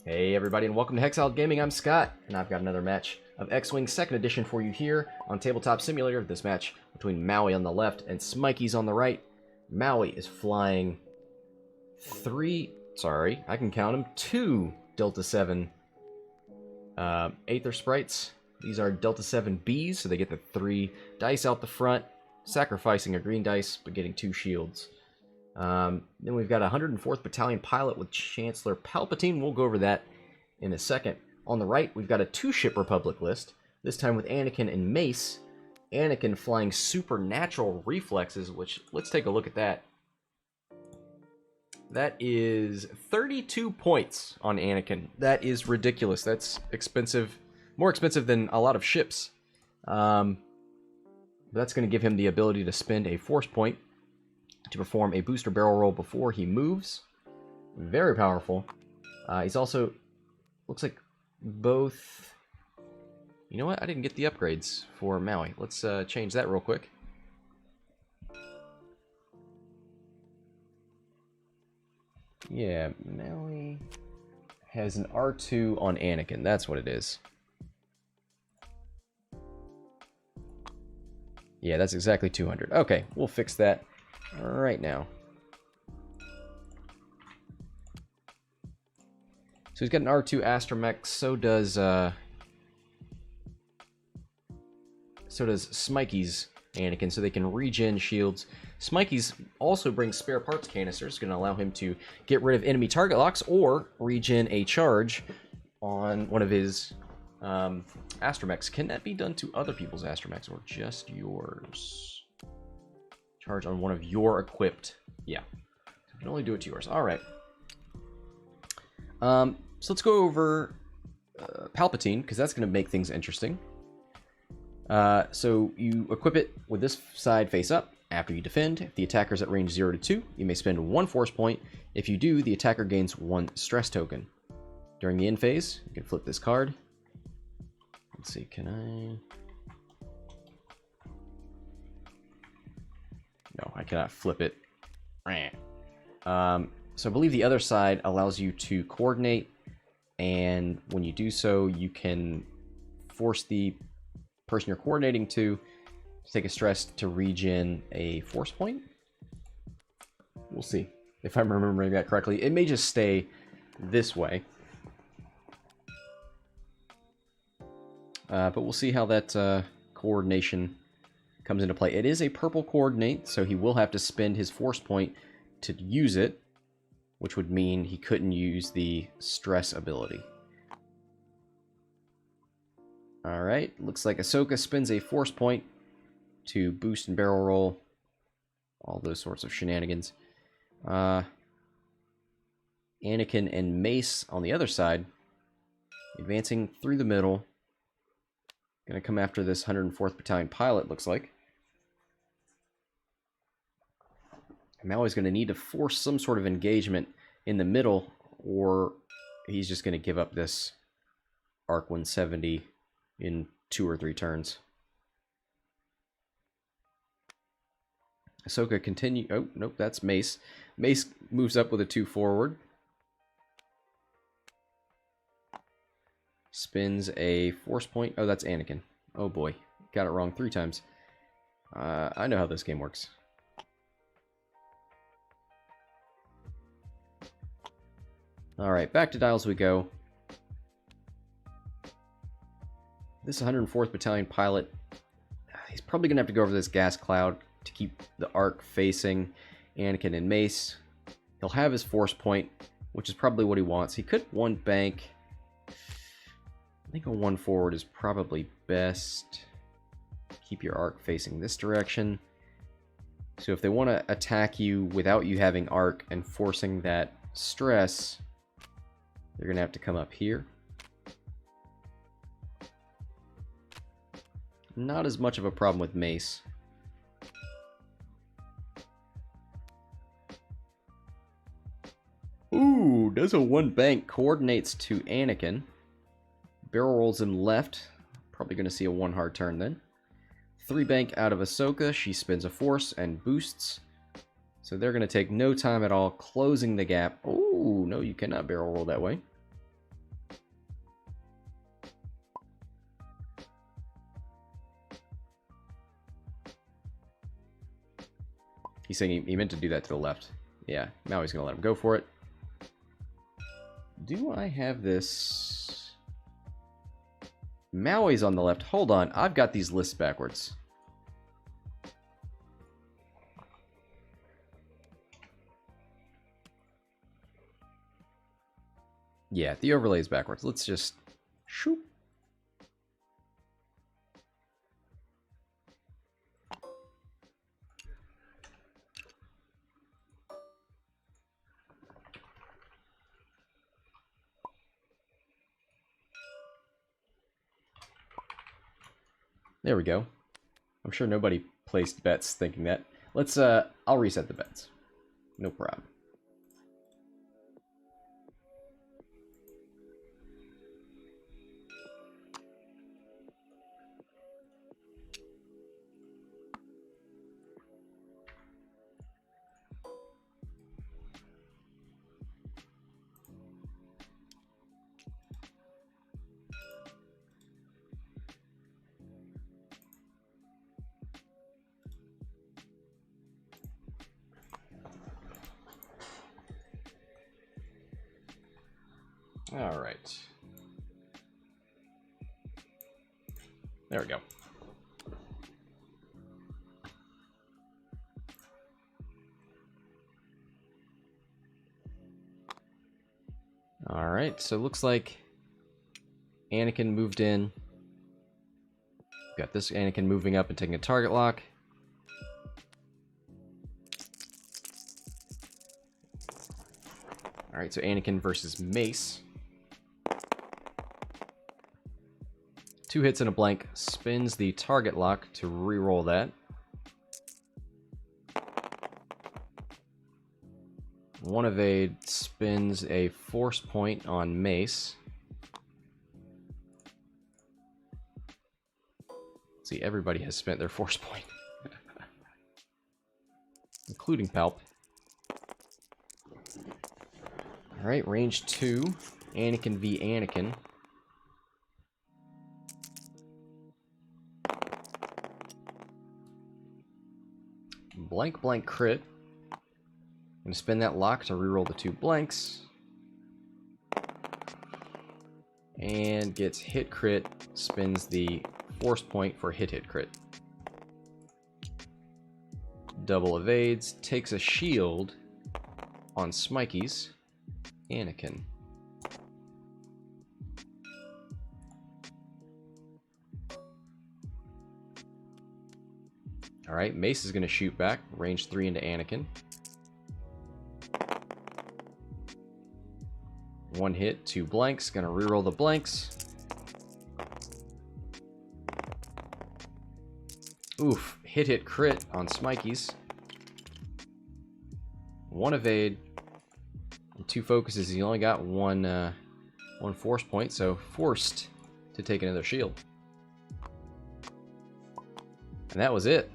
Hey everybody, and welcome to Hexiled Gaming. I'm Scott, and I've got another match of X-Wing 2nd Edition for you here on Tabletop Simulator. This match between Maui on the left and Smikies on the right. Maui is flying two Delta 7 Aether Sprites. These are Delta 7 Bs, so they get the 3 dice out the front, sacrificing a green dice, but getting 2 shields. Then we've got a 104th Battalion pilot with Chancellor Palpatine. We'll go over that in a second. On the right, we've got a 2-ship Republic list, this time with Anakin and Mace. Anakin flying supernatural reflexes, which, let's take a look at that. That is 32 points on Anakin. That is ridiculous. That's expensive, more expensive than a lot of ships. That's going to give him the ability to spend a force point to perform a booster barrel roll before he moves. Very powerful. He's also, looks like both... You know what? I didn't get the upgrades for Maui. Let's change that real quick. Yeah, Maui has an R2 on Anakin. That's what it is. Yeah, that's exactly 200. Okay, we'll fix that right now. So he's got an R2 astromech. So does Smikies Anakin, so they can regen shields. Smikies also brings spare parts canisters, going to allow him to get rid of enemy target locks or regen a charge on one of his astromechs. Can that be done to other people's astromechs or just yours? Charge on one of your equipped. Yeah. You can only do it to yours. Alright. So let's go over Palpatine, because that's going to make things interesting. So you equip it with this side face up. After you defend, if the attacker is at range 0 to 2, you may spend 1 force point. If you do, the attacker gains 1 stress token. During the end phase, you can flip this card. Let's see, can I... No, I cannot flip it. So I believe the other side allows you to coordinate, and when you do so, you can force the person you're coordinating to take a stress to regen a force point. We'll see if I'm remembering that correctly. It may just stay this way. But we'll see how that coordination comes into play. It is a purple coordinate, so he will have to spend his force point to use it, which would mean he couldn't use the stress ability. Alright, looks like Ahsoka spends a force point to boost and barrel roll. All those sorts of shenanigans. Anakin and Mace on the other side, advancing through the middle. Gonna come after this 104th Battalion pilot, looks like. Maui's gonna need to force some sort of engagement in the middle, or he's just gonna give up this Arc 170 in 2 or 3 turns. Ahsoka continue. Oh, nope, that's Mace. Mace moves up with a 2 forward. Spins a force point. Oh, that's Anakin. Oh boy, got it wrong 3 times. I know how this game works. Alright, back to dials we go. This 104th Battalion pilot, he's probably going to have to go over this gas cloud to keep the arc facing Anakin and Mace. He'll have his force point, which is probably what he wants. He could 1 bank. I think a 1 forward is probably best. Keep your arc facing this direction. So if they want to attack you without you having arc and forcing that stress, they're going to have to come up here. Not as much of a problem with Mace. Ooh, does a 1 bank, coordinates to Anakin. Barrel rolls him left. Probably going to see a 1 hard turn then. 3 bank out of Ahsoka. She spins a force and boosts. So they're going to take no time at all, closing the gap. Oh, no, you cannot barrel roll that way. He's saying he meant to do that to the left. Yeah, Maui's going to let him go for it. Do I have this? Maui's on the left. Hold on, I've got these lists backwards. Yeah, the overlay is backwards. Let's just shoot. There we go. I'm sure nobody placed bets thinking that. Let's, I'll reset the bets. No problem. All right. There we go. All right, so it looks like Anakin moved in. Got this Anakin moving up and taking a target lock. All right, so Anakin versus Mace. 2 hits and a blank, spins the target lock to re-roll that. One evade spins a force point on Mace. Let's see, everybody has spent their force point. Including Palp. Alright, range 2. Anakin v. Anakin. Blank, blank, crit. I'm going to spin that lock to reroll the 2 blanks. And gets hit crit, spins the force point for hit hit crit. Double evades, takes a shield on Smikies. Anakin. Alright, Mace is going to shoot back, range 3 into Anakin. 1 hit, 2 blanks, going to reroll the blanks. Oof, hit hit crit on Smikies. 1 evade, and 2 focuses. He only got one force point, so forced to take another shield. And that was it.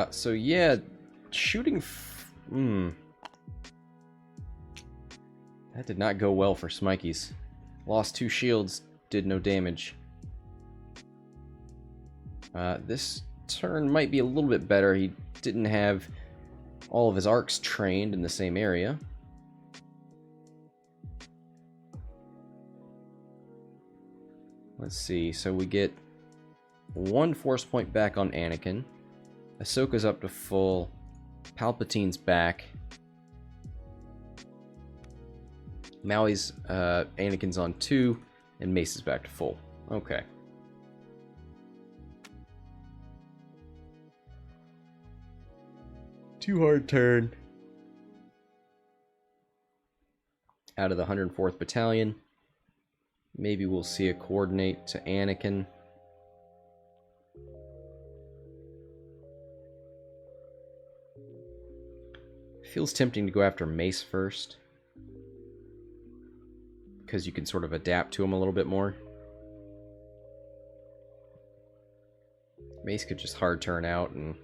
So yeah, shooting... That did not go well for Smikies. Lost 2 shields, did no damage. This turn might be a little bit better. He didn't have all of his arcs trained in the same area. Let's see, so we get 1 force point back on Anakin. Ahsoka's up to full. Palpatine's back. Maui's, Anakin's on 2, and Mace is back to full. Okay. Too hard turn. Out of the 104th Battalion. Maybe we'll see a coordinate to Anakin. Feels tempting to go after Mace first, because you can sort of adapt to him a little bit more. Mace could just hard turn out and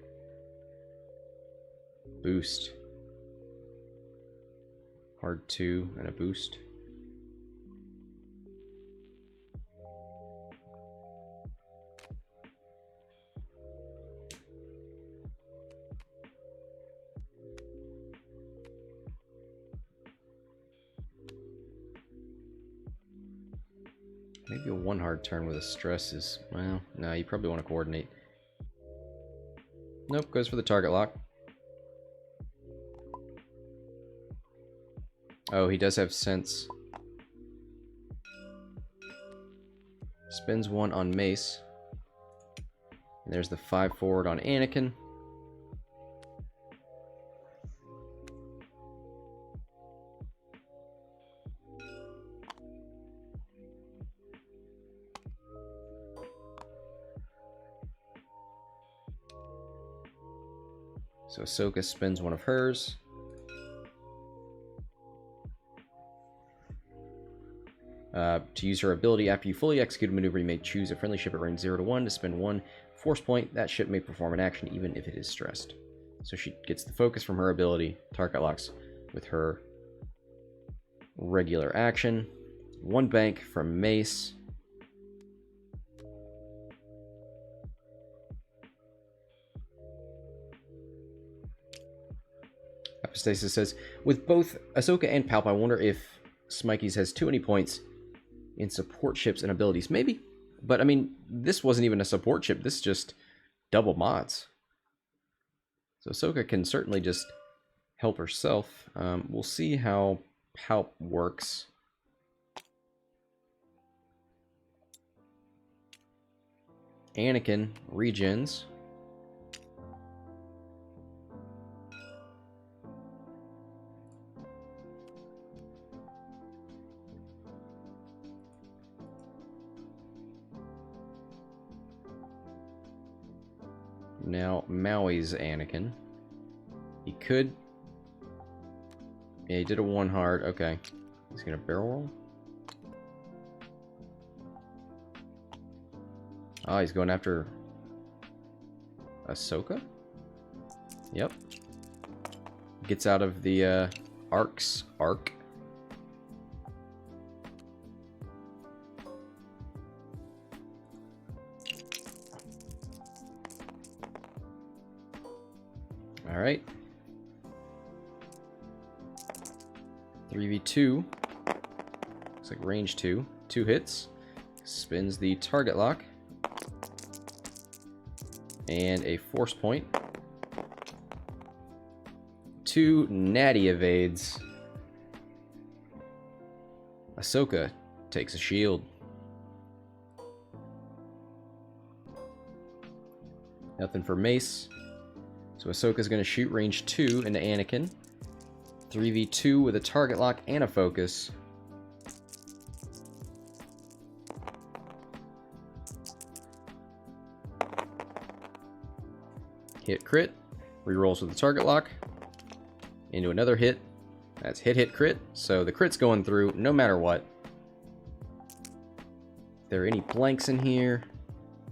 boost. Hard 2 and a boost. Maybe a 1 hard turn with a stress is... Well, no, you probably want to coordinate. Nope, goes for the target lock. Oh, he does have sense. Spins 1 on Mace. And there's the 5 forward on Anakin. So Ahsoka spins 1 of hers. To use her ability, after you fully execute a maneuver, you may choose a friendly ship at range 0 to 1 to spend 1 force point. That ship may perform an action even if it is stressed. So she gets the focus from her ability, target locks with her regular action. 1 bank from Mace. Apostasis says, with both Ahsoka and Palp, I wonder if Smikies has too many points in support ships and abilities. Maybe. But, I mean, this wasn't even a support ship. This is just double mods. So Ahsoka can certainly just help herself. We'll see how Palp works. Anakin regens. Now, Maui's Anakin. He could... Yeah, he did a 1 hard. Okay. He's going to barrel roll. Oh, he's going after... Ahsoka? Yep. Gets out of the Ark's arc. Alright. 3v2. Looks like range 2. 2 hits. Spins the target lock. And a force point. 2 natty evades. Ahsoka takes a shield. Nothing for Mace. So Ahsoka's going to shoot range 2 into Anakin. 3v2 with a target lock and a focus. Hit crit. Rerolls with the target lock. Into another hit. That's hit hit crit. So the crit's going through no matter what. There are any blanks in here?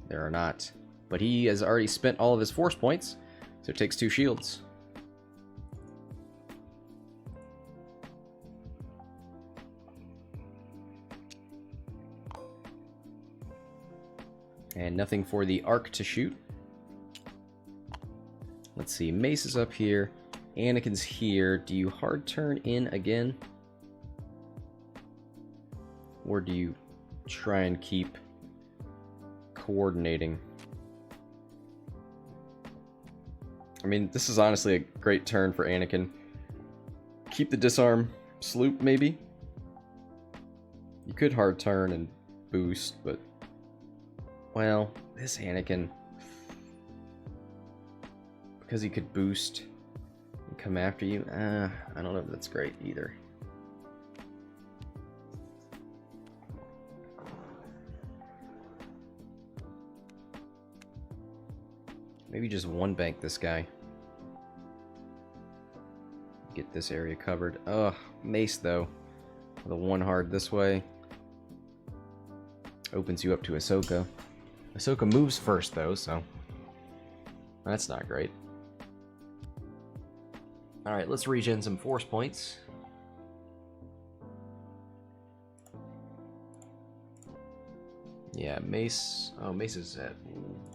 There are not. But he has already spent all of his force points. So it takes 2 shields. And nothing for the arc to shoot. Let's see, Mace is up here. Anakin's here. Do you hard turn in again? Or do you try and keep coordinating? I mean, this is honestly a great turn for Anakin. Keep the disarm sloop, maybe? You could hard turn and boost, but... Well, this Anakin... Because he could boost and come after you, I don't know if that's great either. Maybe just 1 bank this guy. Get this area covered. Ugh, Mace though. The 1 hard this way. Opens you up to Ahsoka. Ahsoka moves first though, so... That's not great. Alright, let's regen some force points. Yeah, Mace. Oh, Mace is at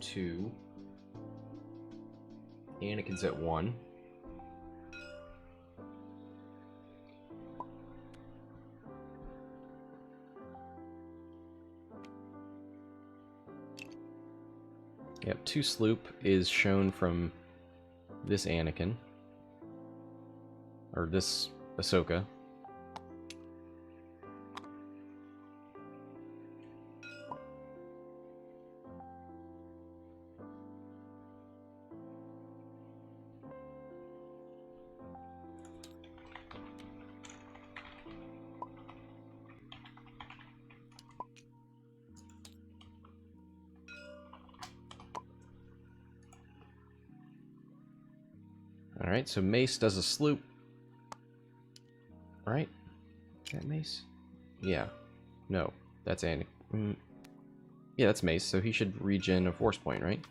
2. Anakin's at 1. Yep, 2 sloop is shown from this Anakin. Or this Ahsoka. Alright, so Mace does a sloop. Right? Is that Mace? Yeah. No, that's Anakin. Yeah, that's Mace, so he should regen a force point, right?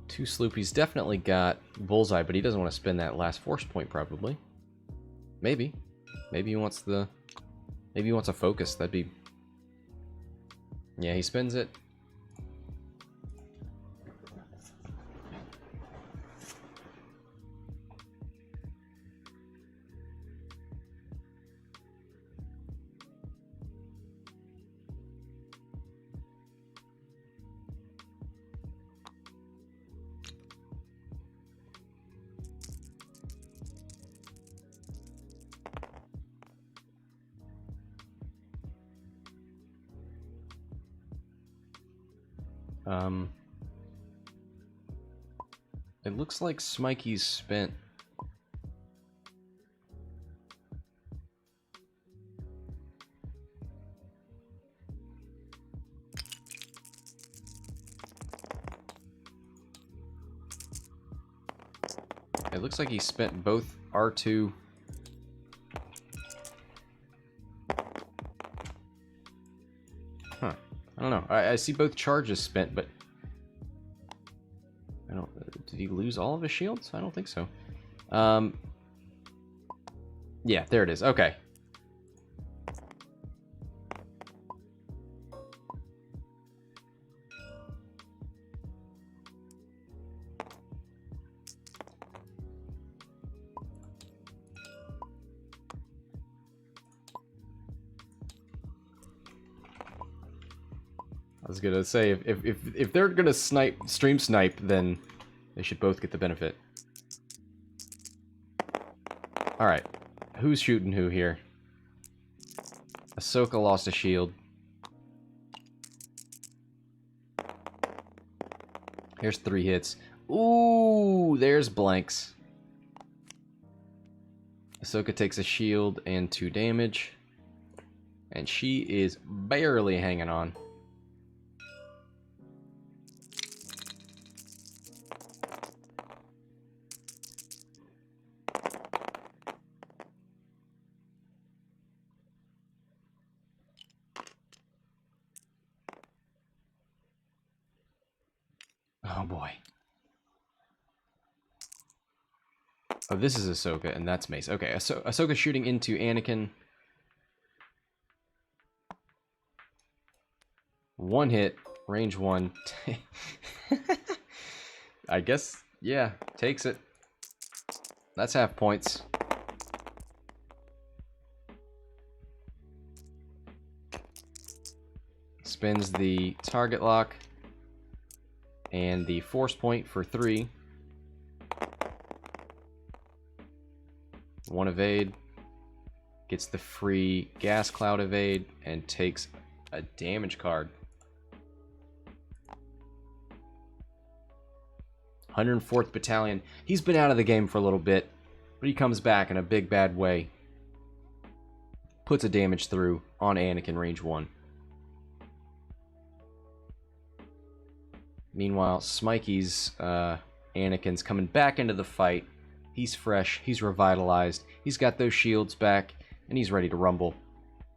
Two sloop. He's definitely got bullseye, but he doesn't want to spend that last force point, probably. Maybe. Maybe he wants the... Maybe he wants a focus. That'd be... Yeah, he spends it. It looks like Smikies spent... It looks like he spent both R2... Huh. I don't know. I see both charges spent, but... I don't... Did he lose all of his shields? I don't think so. Yeah, there it is. Okay. I was gonna say, if they're gonna stream snipe, then they should both get the benefit. Alright. Who's shooting who here? Ahsoka lost a shield. Here's 3 hits. Ooh, there's blanks. Ahsoka takes a shield and 2 damage. And she is barely hanging on. Oh boy. Oh, this is Ahsoka, and that's Mace. Okay, Ahsoka shooting into Anakin. 1 hit, range 1. I guess, yeah, takes it. That's half points. Spins the target lock. And the force point for 3. 1 evade. Gets the free gas cloud evade and takes a damage card. 104th Battalion. He's been out of the game for a little bit, but he comes back in a big bad way. Puts a damage through on Anakin range 1. Meanwhile, Smikies, Anakin's coming back into the fight. He's fresh, he's revitalized, he's got those shields back, and he's ready to rumble.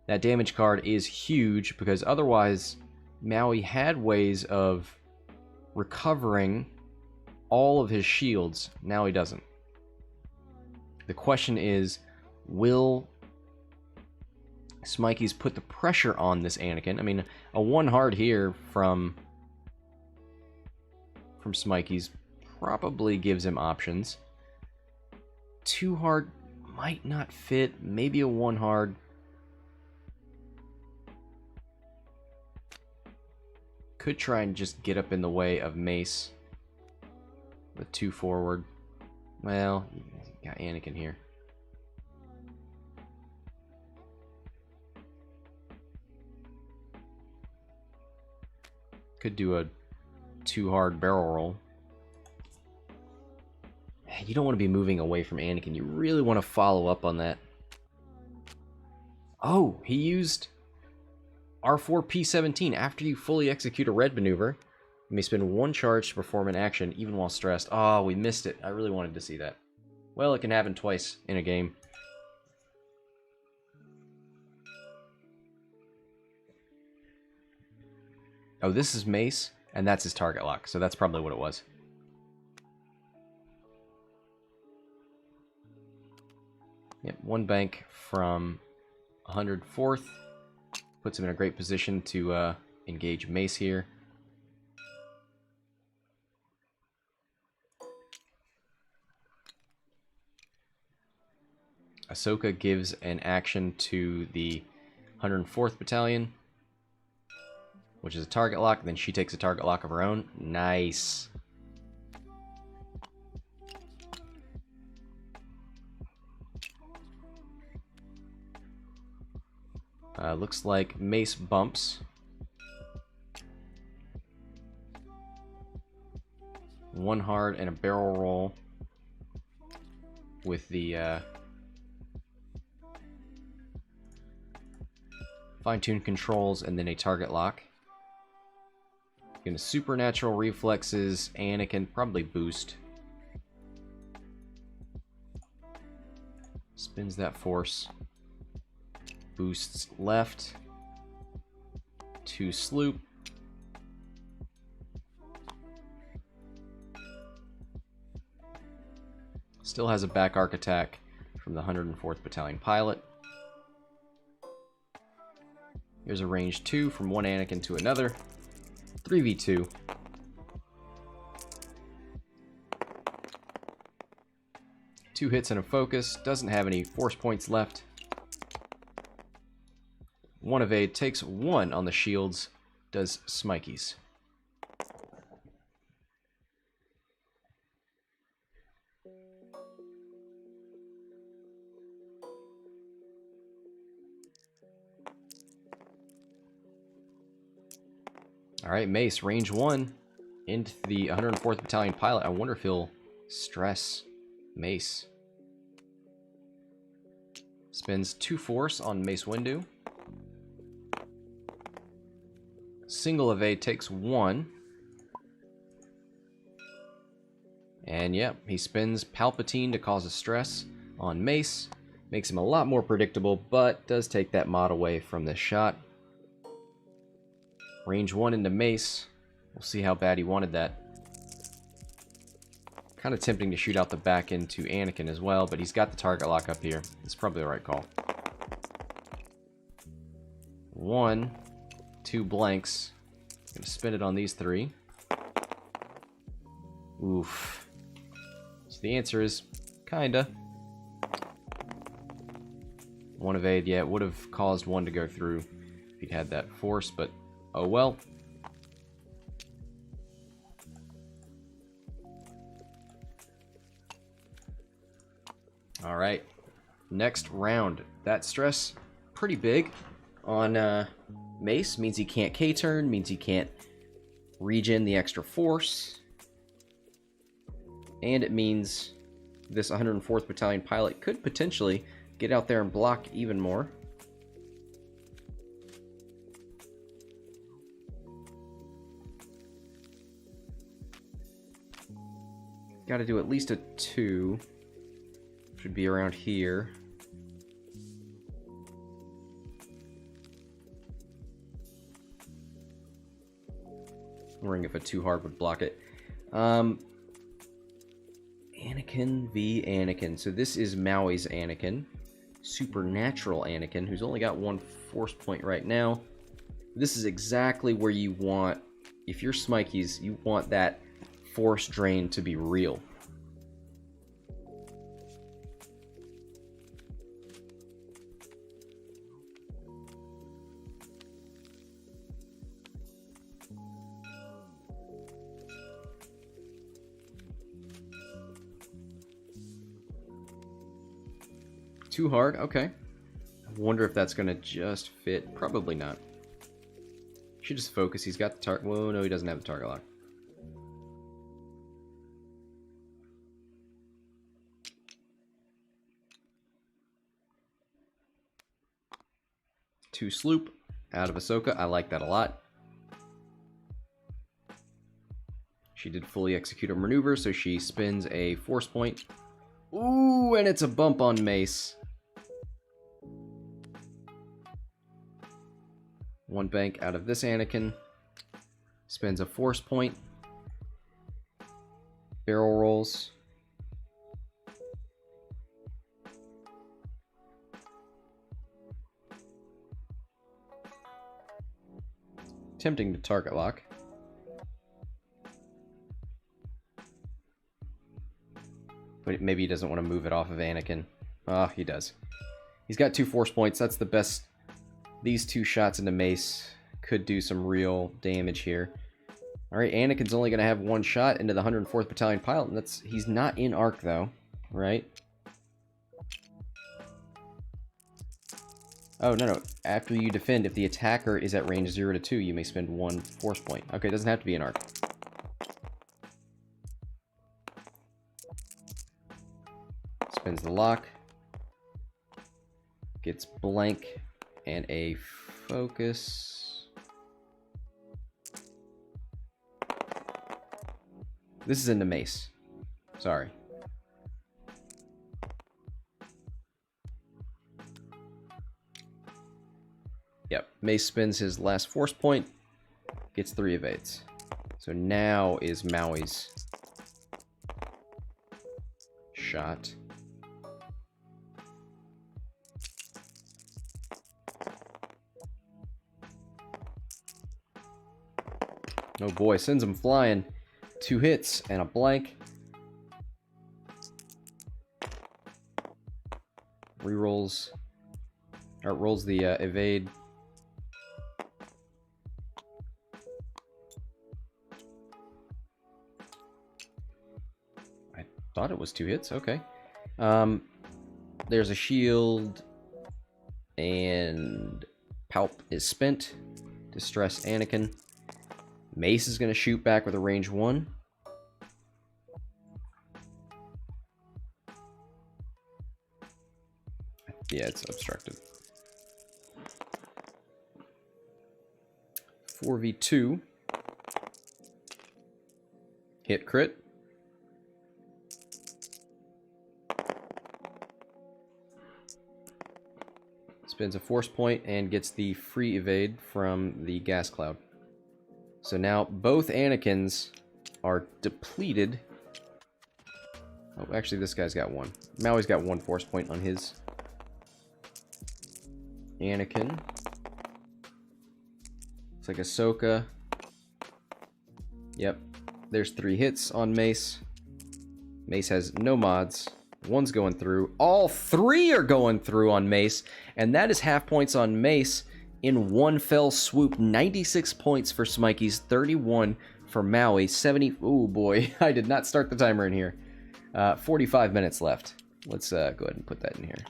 That damage card is huge because otherwise Maui had ways of recovering all of his shields. Now he doesn't. The question is, will Smikies put the pressure on this Anakin? I mean, a 1 hard here from Smikies probably gives him options. 2 hard might not fit. Maybe a 1 hard. Could try and just get up in the way of Mace with 2 forward. Well, got Anakin here. Could do a 2 hard barrel roll. You don't want to be moving away from Anakin. You really want to follow up on that. Oh, he used R4P17. After you fully execute a red maneuver, you may spend 1 charge to perform an action, even while stressed. Oh, we missed it. I really wanted to see that. Well, it can happen twice in a game. Oh, this is Mace, and that's his target lock, so that's probably what it was. Yep, 1 bank from 104th. Puts him in a great position to engage Mace here. Ahsoka gives an action to the 104th Battalion, which is a target lock. Then she takes a target lock of her own. Nice. Looks like Mace bumps. 1 hard and a barrel roll with the fine-tuned controls and then a target lock. Gonna supernatural reflexes. Anakin probably boost. Spins that force. Boosts left. 2 sloop. Still has a back arc attack from the 104th Battalion pilot. Here's a range 2 from one Anakin to another. 3v2. Two hits and a focus. Doesn't have any force points left. 1 evade. Takes 1 on the shields. Does Smikies. Alright, Mace, range 1 into the 104th Battalion pilot. I wonder if he'll stress Mace. Spends 2 force on Mace Windu. Single evade takes 1. And yep, he spins Palpatine to cause a stress on Mace. Makes him a lot more predictable, but does take that mod away from this shot. Range 1 into Mace. We'll see how bad he wanted that. Kind of tempting to shoot out the back into Anakin as well, but he's got the target lock up here. It's probably the right call. 1, 2 blanks. Gonna spin it on these 3. Oof. So the answer is kinda. 1 evade, yeah, it would have caused 1 to go through if he'd had that force, but oh well. Alright, next round. That stress, pretty big on Mace. Means he can't K-turn, means he can't regen the extra force. And it means this 104th Battalion pilot could potentially get out there and block even more. Got to do at least a 2. Should be around here. Wondering if a 2 hard would block it. Anakin v. Anakin. So this is Maui's Anakin. Supernatural Anakin, who's only got 1 force point right now. This is exactly where you want, if you're Smikies, you want that force drain to be real. Too hard? Okay. I wonder if that's going to just fit. Probably not. Should just focus. He's got the target. Whoa, no, he doesn't have the target lock. Two sloop out of Ahsoka. I like that a lot. She did fully execute her maneuver, so she spins a force point. Ooh, and it's a bump on Mace. One bank out of this Anakin. Spends a force point. Barrel rolls. Tempting to target lock. But maybe he doesn't want to move it off of Anakin. Ah, he does. He's got 2 force points. That's the best. These 2 shots into Mace could do some real damage here. Alright, Anakin's only going to have 1 shot into the 104th Battalion pilot. And he's not in arc, though. Right? Oh, no. After you defend, if the attacker is at range 0 to 2, you may spend 1 force point. Okay, it doesn't have to be an arc. Spins the lock. Gets blank. And a focus. This is into Mace. Sorry. Yep. Mace spins his last force point. Gets 3 evades. So now is Maui's shot. Oh boy, sends him flying. 2 hits and a blank. Rerolls. Or rolls the evade. I thought it was 2 hits. Okay. There's a shield. And Palp is spent. Distress Anakin. Mace is going to shoot back with a range 1. Yeah, it's obstructed. 4v2. Hit crit. Spins a force point and gets the free evade from the gas cloud. So now both Anakins are depleted. Oh, actually, this guy's got 1. Maui's got 1 force point on his Anakin. Looks like Ahsoka. Yep. There's 3 hits on Mace. Mace has no mods. 1's going through. All 3 are going through on Mace. And that is half points on Mace in one fell swoop. 96 points for Smikies. 31 for Maui. 70... Ooh, boy. I did not start the timer in here. 45 minutes left. Let's go ahead and put that in here.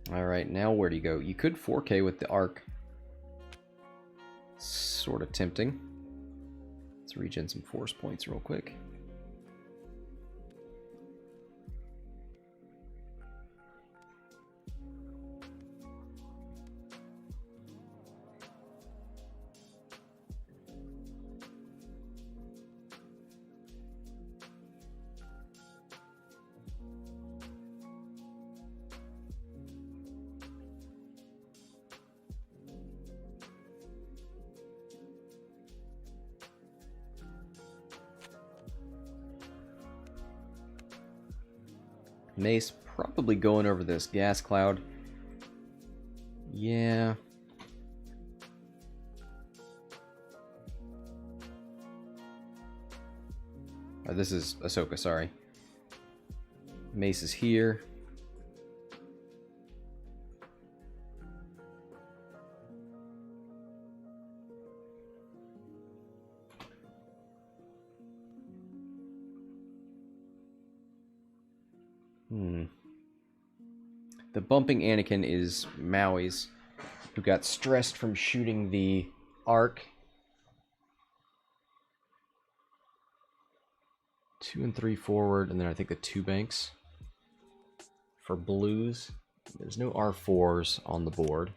Alright, now where do you go? You could 4K with the arc. Sort of tempting. Let's regen some force points real quick. Mace probably going over this gas cloud. Yeah. Oh, this is Ahsoka, sorry. Mace is here. The bumping Anakin is Maui's, who got stressed from shooting the arc. 2 and 3 forward, and then I think the 2 banks for blues. There's no R4s on the board.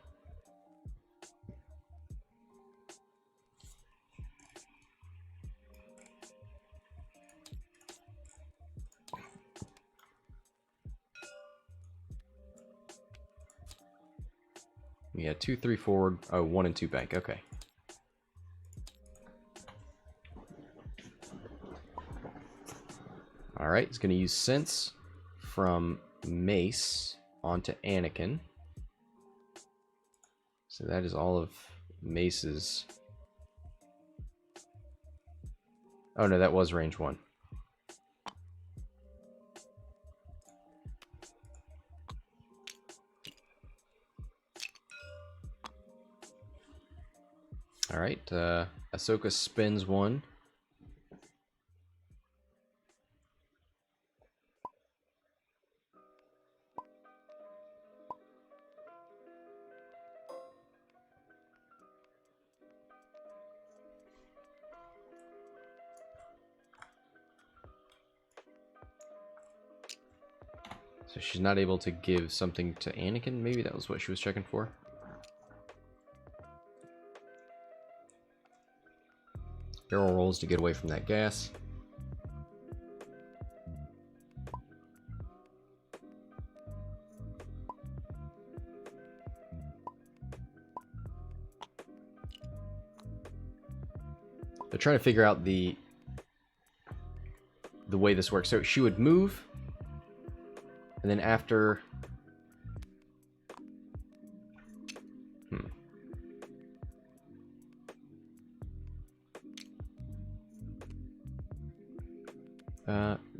Yeah, 2, 3 forward. Oh, 1 and 2 bank. Okay. Alright, he's going to use Sense from Mace onto Anakin. So that is all of Mace's... Oh no, that was range 1. Alright, Ahsoka spins 1. So she's not able to give something to Anakin? Maybe that was what she was checking for. Barrel rolls to get away from that gas. They're trying to figure out the way this works. So she would move, and then after...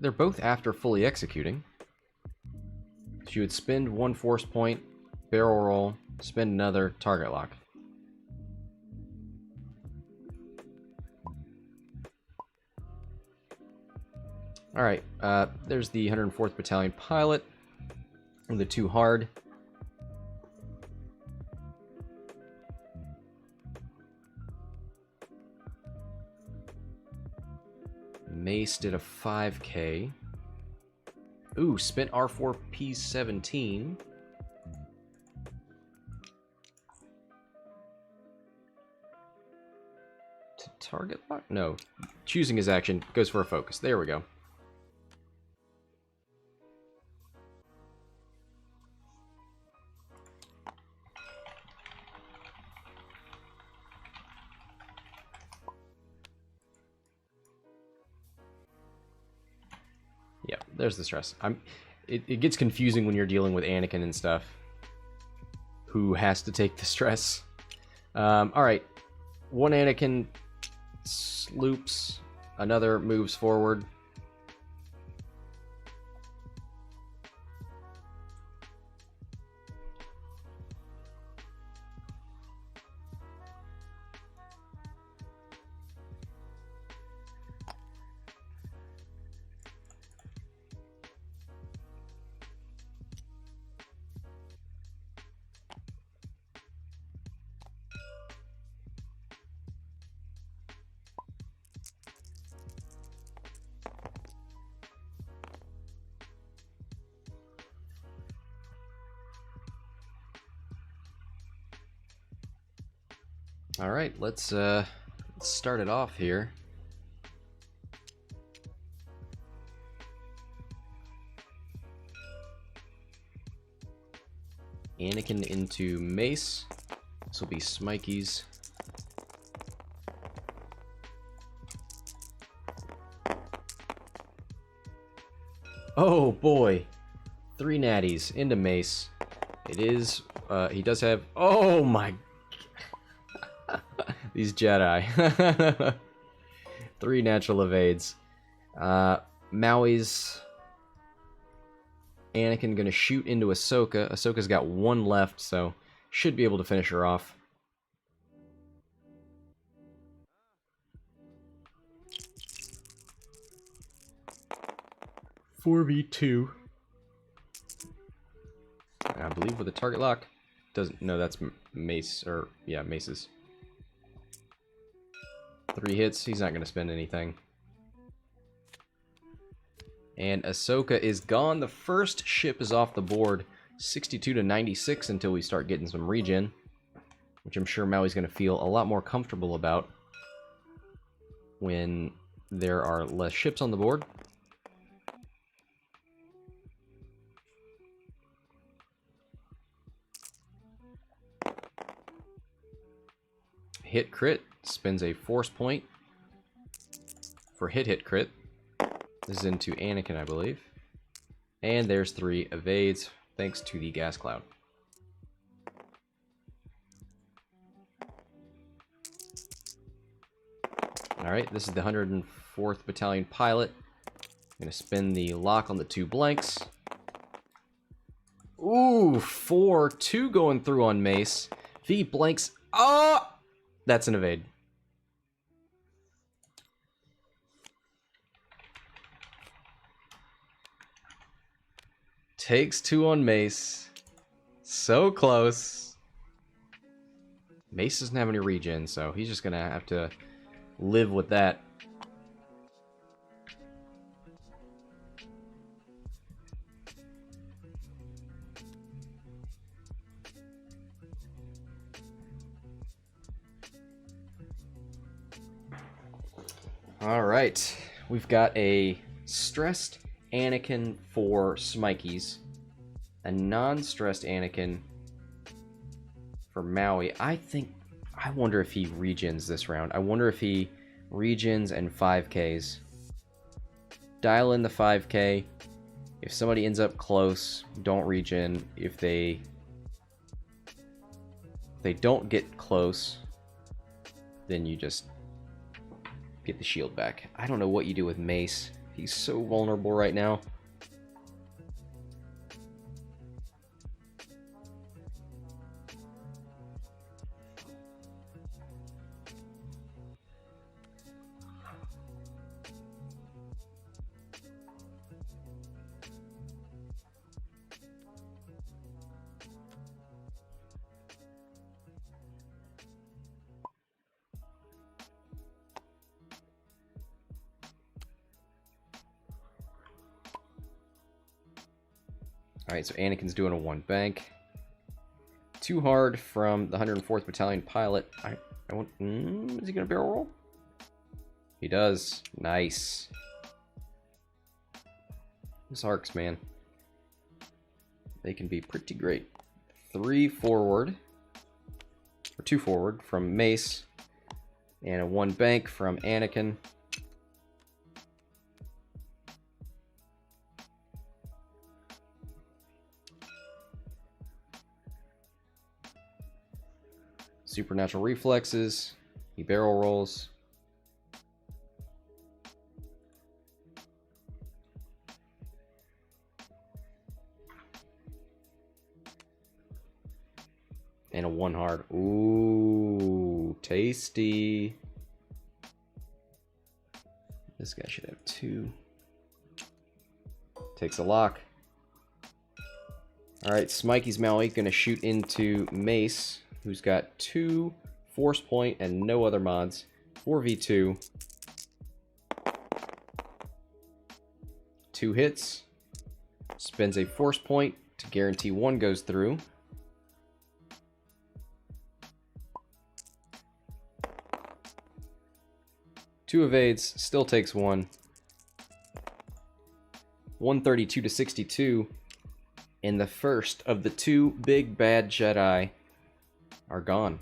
They're both after fully executing. She would spend 1 force point, barrel roll, spend another, target lock. Alright, there's the 104th Battalion pilot, the 2 hard. Mace did a 5k. Ooh, spent R4 P17. To target lock? No. Choosing his action, goes for a focus. There we go. Yeah, there's the stress. It gets confusing when you're dealing with Anakin and stuff. Who has to take the stress? Alright. 1 Anakin sloops. Another moves forward. All right, let's start it off here. Anakin into Mace. This will be Smikies. Oh boy. 3 natties into Mace. It is, he does have, oh my, these Jedi. 3 natural evades. Maui's Anakin gonna shoot into Ahsoka. Ahsoka's got 1 left, so should be able to finish her off. (4v2). I believe with a target lock. Doesn't, no, that's Mace, or yeah, Mace's. 3 hits, he's not gonna spend anything. And Ahsoka is gone. The first ship is off the board, 62 to 96 until we start getting some regen, which I'm sure Maui's going to feel a lot more comfortable about when there are less ships on the board. Hit crit spends a force point for hit crit. This is into Anakin, I believe. And there's 3 evades, thanks to the gas cloud. Alright, this is the 104th Battalion pilot. I'm going to spin the lock on the 2 blanks. Ooh, 4-2 going through on Mace. V blanks. Oh! That's an evade. Takes 2 on Mace. So close. Mace doesn't have any regen, so he's just gonna have to live with that. Alright, we've got a stressed Anakin for Smikies, a non-stressed Anakin for Maui. I wonder if he regens this round. I wonder if he regens and 5Ks. Dial in the 5K. If somebody ends up close, don't regen. If they don't get close, then you just get the shield back. I don't know what you do with Mace. He's so vulnerable right now. Alright, so Anakin's doing a 1 bank. Too hard from the 104th Battalion pilot. I want, is he going to barrel roll? He does. Nice. These arcs, man. They can be pretty great. 3 forward. Or 2 forward from Mace. And a 1 bank from Anakin. Supernatural reflexes. He barrel rolls. And a 1 hard. Ooh, tasty. This guy should have 2. Takes a lock. Alright, Smikies Maui gonna shoot into Mace, who's got 2 force point and no other mods. 4v2. 2 hits. Spends a force point to guarantee 1 goes through. 2 evades, still takes 1. 132 to 62. And the first of the 2 big bad Jedi are gone.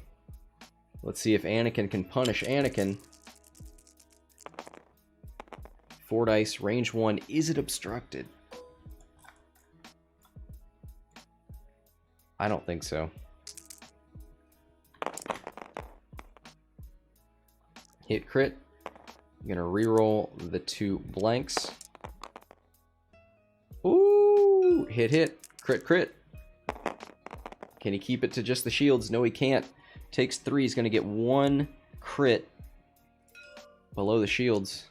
Let's see if Anakin can punish Anakin. 4 dice, range 1. Is it obstructed? I don't think so. Hit crit. I'm gonna reroll the 2 blanks. Ooh! Hit. Crit. Can he keep it to just the shields? No, he can't. Takes 3. He's gonna get 1 crit below the shields.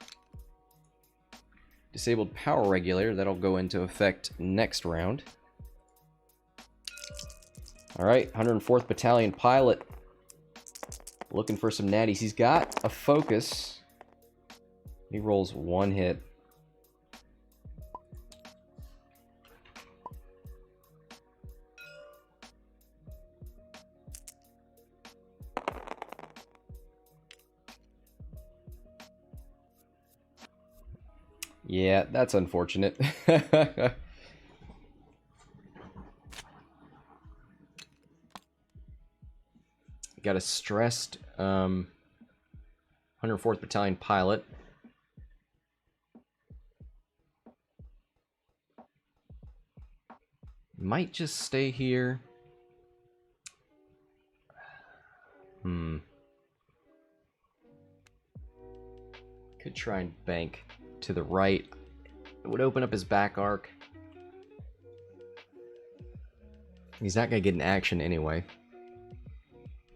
Disabled power regulator. That'll go into effect next round. Alright, 104th Battalion pilot. Looking for some natties. He's got a focus. He rolls 1 hit. Yeah, that's unfortunate. Got a stressed 104th Battalion pilot. Might just stay here. Could try and bank to the right. It would open up his back arc. He's not going to get an action anyway.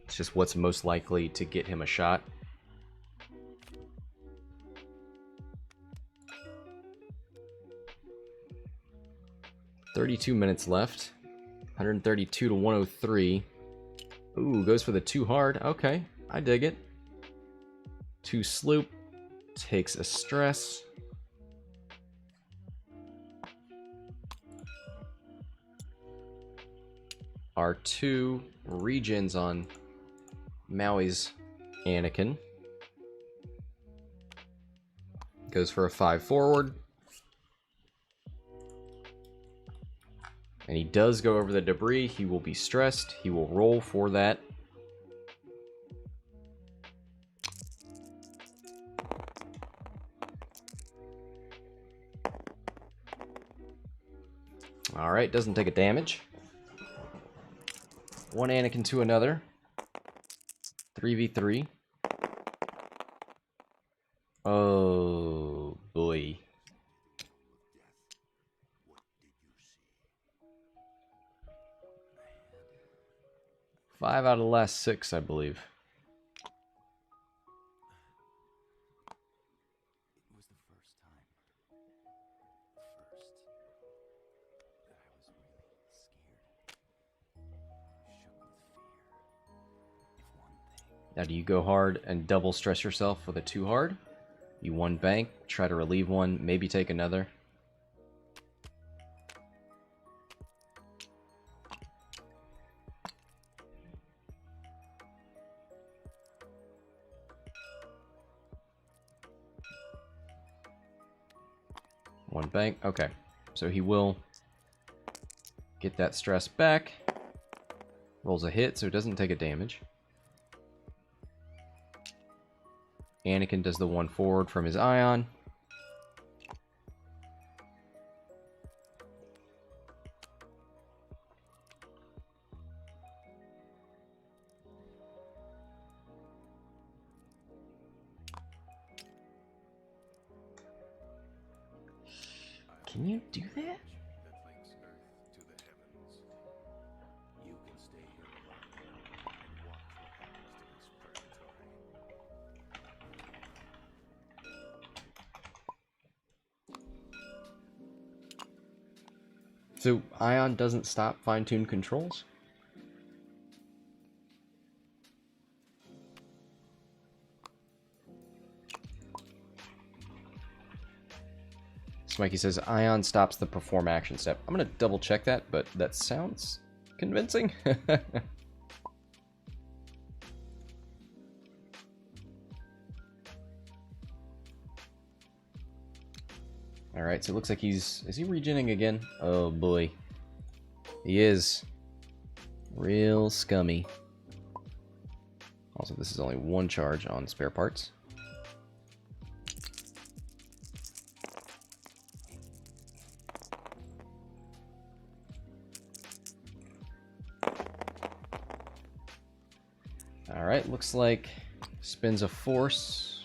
It's just what's most likely to get him a shot. $32 minutes left. 132 to 103. Ooh, goes for the 2 hard. Okay, I dig it. 2 sloop. Takes a stress. R2 regens on Maui's Anakin. Goes for a 5 forward. And he does go over the debris. He will be stressed. He will roll for that. Alright, doesn't take a damage. 1 Anakin to another. 3v3. Oh, boy. Five out of the last 6, I believe. It was the first time. First that I was really scared. Shook with fear. If one thing. Now, do you go hard and double stress yourself with a 2 hard? You 1 bank, try to relieve 1, maybe take another. One bank. Okay. So he will get that stress back. Rolls a hit, so it doesn't take a damage. Anakin does the 1 forward from his ion. Can you do that? That links Earth to the heavens. You can stay here alone and watch what happens to this purgatory. So ion doesn't stop fine-tuned controls? Smikies says ion stops the perform action step. I'm gonna double check that, but that sounds convincing. Alright, so it looks like he's... Is he regenning again? Oh boy. He is. Real scummy. Also, this is only one charge on spare parts. Alright, looks like spins a force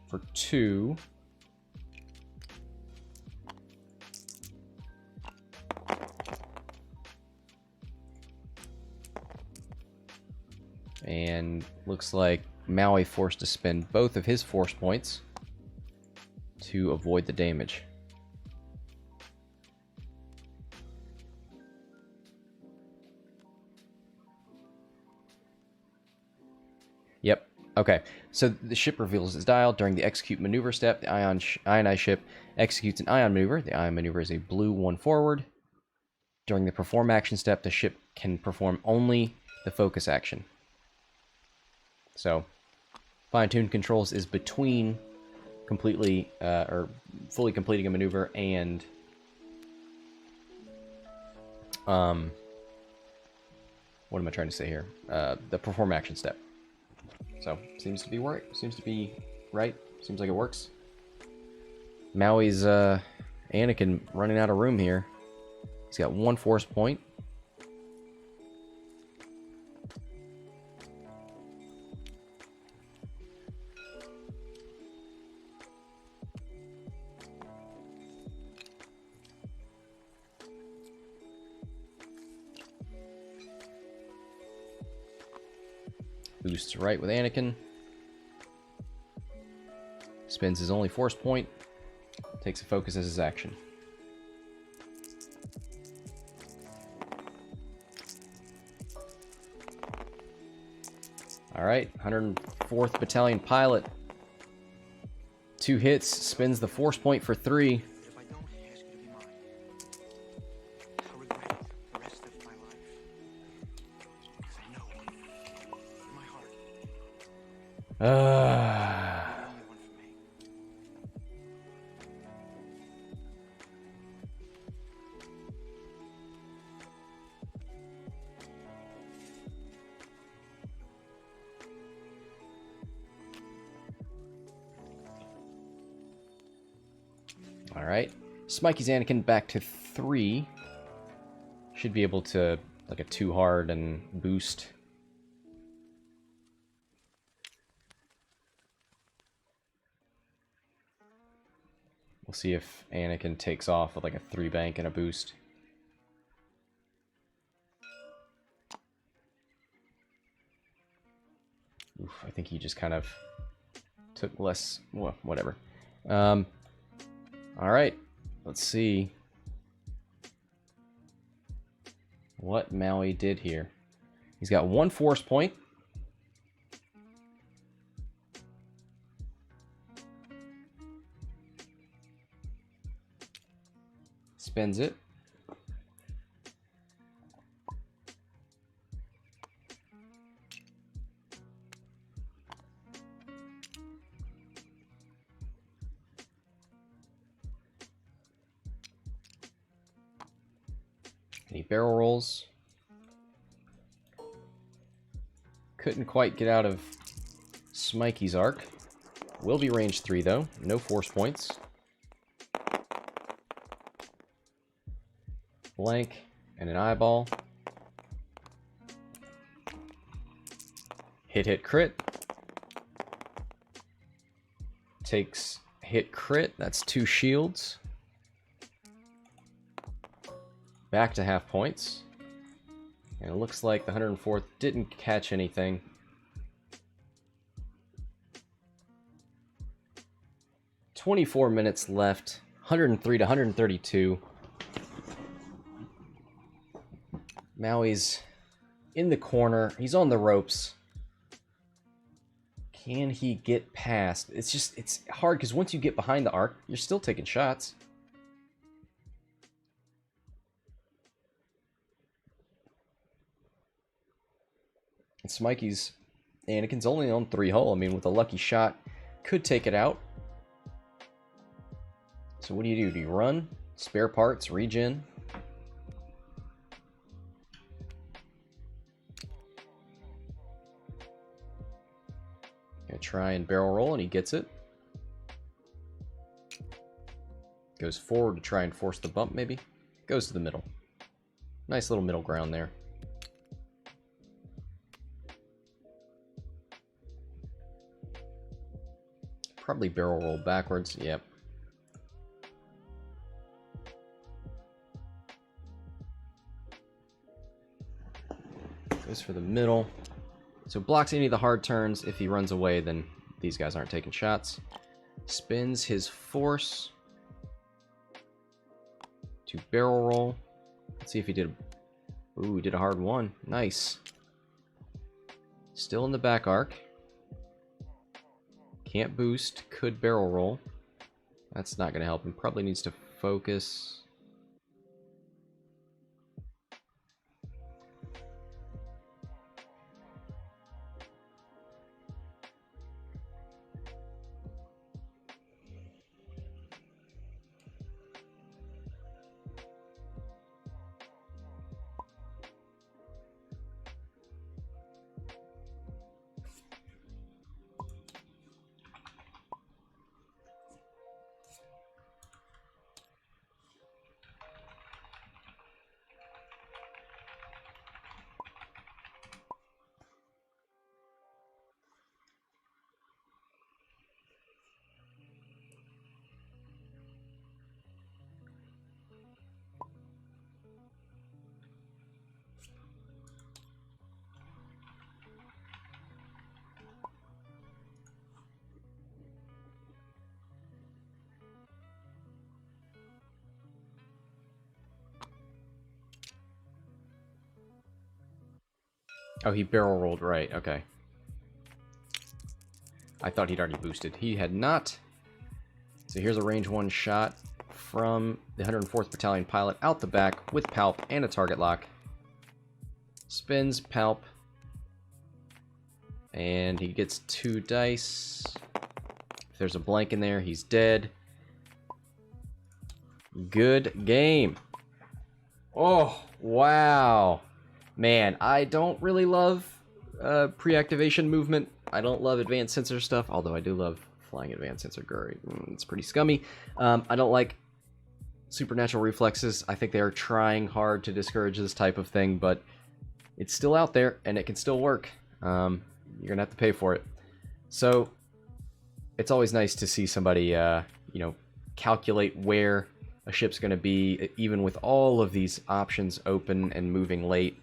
for 2. And looks like Maui forced to spend both of his force points to avoid the damage. Yep. Okay. So the ship reveals its dial. During the execute maneuver step, the ionized ship executes an ion maneuver. The ion maneuver is a blue 1 forward. During the perform action step, the ship can perform only the focus action. So, fine-tuned controls is between completely or fully completing a maneuver and what am I trying to say here? The perform action step. So, seems to be right. Seems to be right. Seems like it works. Maui's Anakin running out of room here. He's got 1 force point. Boosts right with Anakin. Spends his only force point. Takes a focus as his action. Alright, 104th Battalion pilot. 2 hits, spins the force point for 3. If I don't ask you to be mine, I'll regret it the rest of my life. Because I know, in my heart, you're the only one for me. Alright. Smikies Anakin back to 3. Should be able to, like, a 2 hard and boost. We'll see if Anakin takes off with, like, a 3 bank and a boost. Oof, I think he just kind of took less... Well, whatever. Alright, let's see what Maui did here. He's got 1 force point. Spends it. And he barrel rolls. Couldn't quite get out of Smikey's arc. Will be range 3 though. No force points. Blank and an eyeball. Hit crit. Takes hit crit. That's 2 shields. Back to half points. And it looks like the 104th didn't catch anything. "24 minutes left. 103 to 132. Maui's in the corner. He's on the ropes. Can he get past? It's hard because once you get behind the arc, you're still taking shots. And Smikies, Anakin's only on 3 hull. I mean, with a lucky shot, could take it out. So what do? Do you run? Spare parts? Regen? Gonna try and barrel roll, and he gets it. Goes forward to try and force the bump, maybe. Goes to the middle. Nice little middle ground there. Probably barrel roll backwards. Yep. Goes for the middle. So blocks any of the hard turns. If he runs away, then these guys aren't taking shots. Spins his force to barrel roll. Let's see if he did. Ooh, he did a hard one. Nice. Still in the back arc. Can't boost. Could barrel roll. That's not going to help him. Probably needs to focus. Oh, he barrel rolled, right, okay. I thought he'd already boosted. He had not. So here's a range 1 shot from the 104th Battalion pilot out the back with Palp and a target lock. Spins, Palp. And he gets 2 dice. If there's a blank in there, he's dead. Good game. Oh, wow. Man, I don't really love pre-activation movement. I don't love advanced sensor stuff, although I do love flying advanced sensor Guri. It's pretty scummy. I don't like supernatural reflexes. I think they are trying hard to discourage this type of thing, but it's still out there, and it can still work. You're going to have to pay for it. So, it's always nice to see somebody, you know, calculate where a ship's going to be, even with all of these options open and moving late.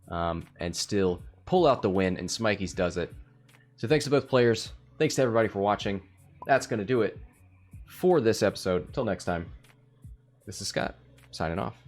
And still pull out the win, and Smikies does it. So thanks to both players. Thanks to everybody for watching. That's going to do it for this episode. Until next time, this is Scott, signing off.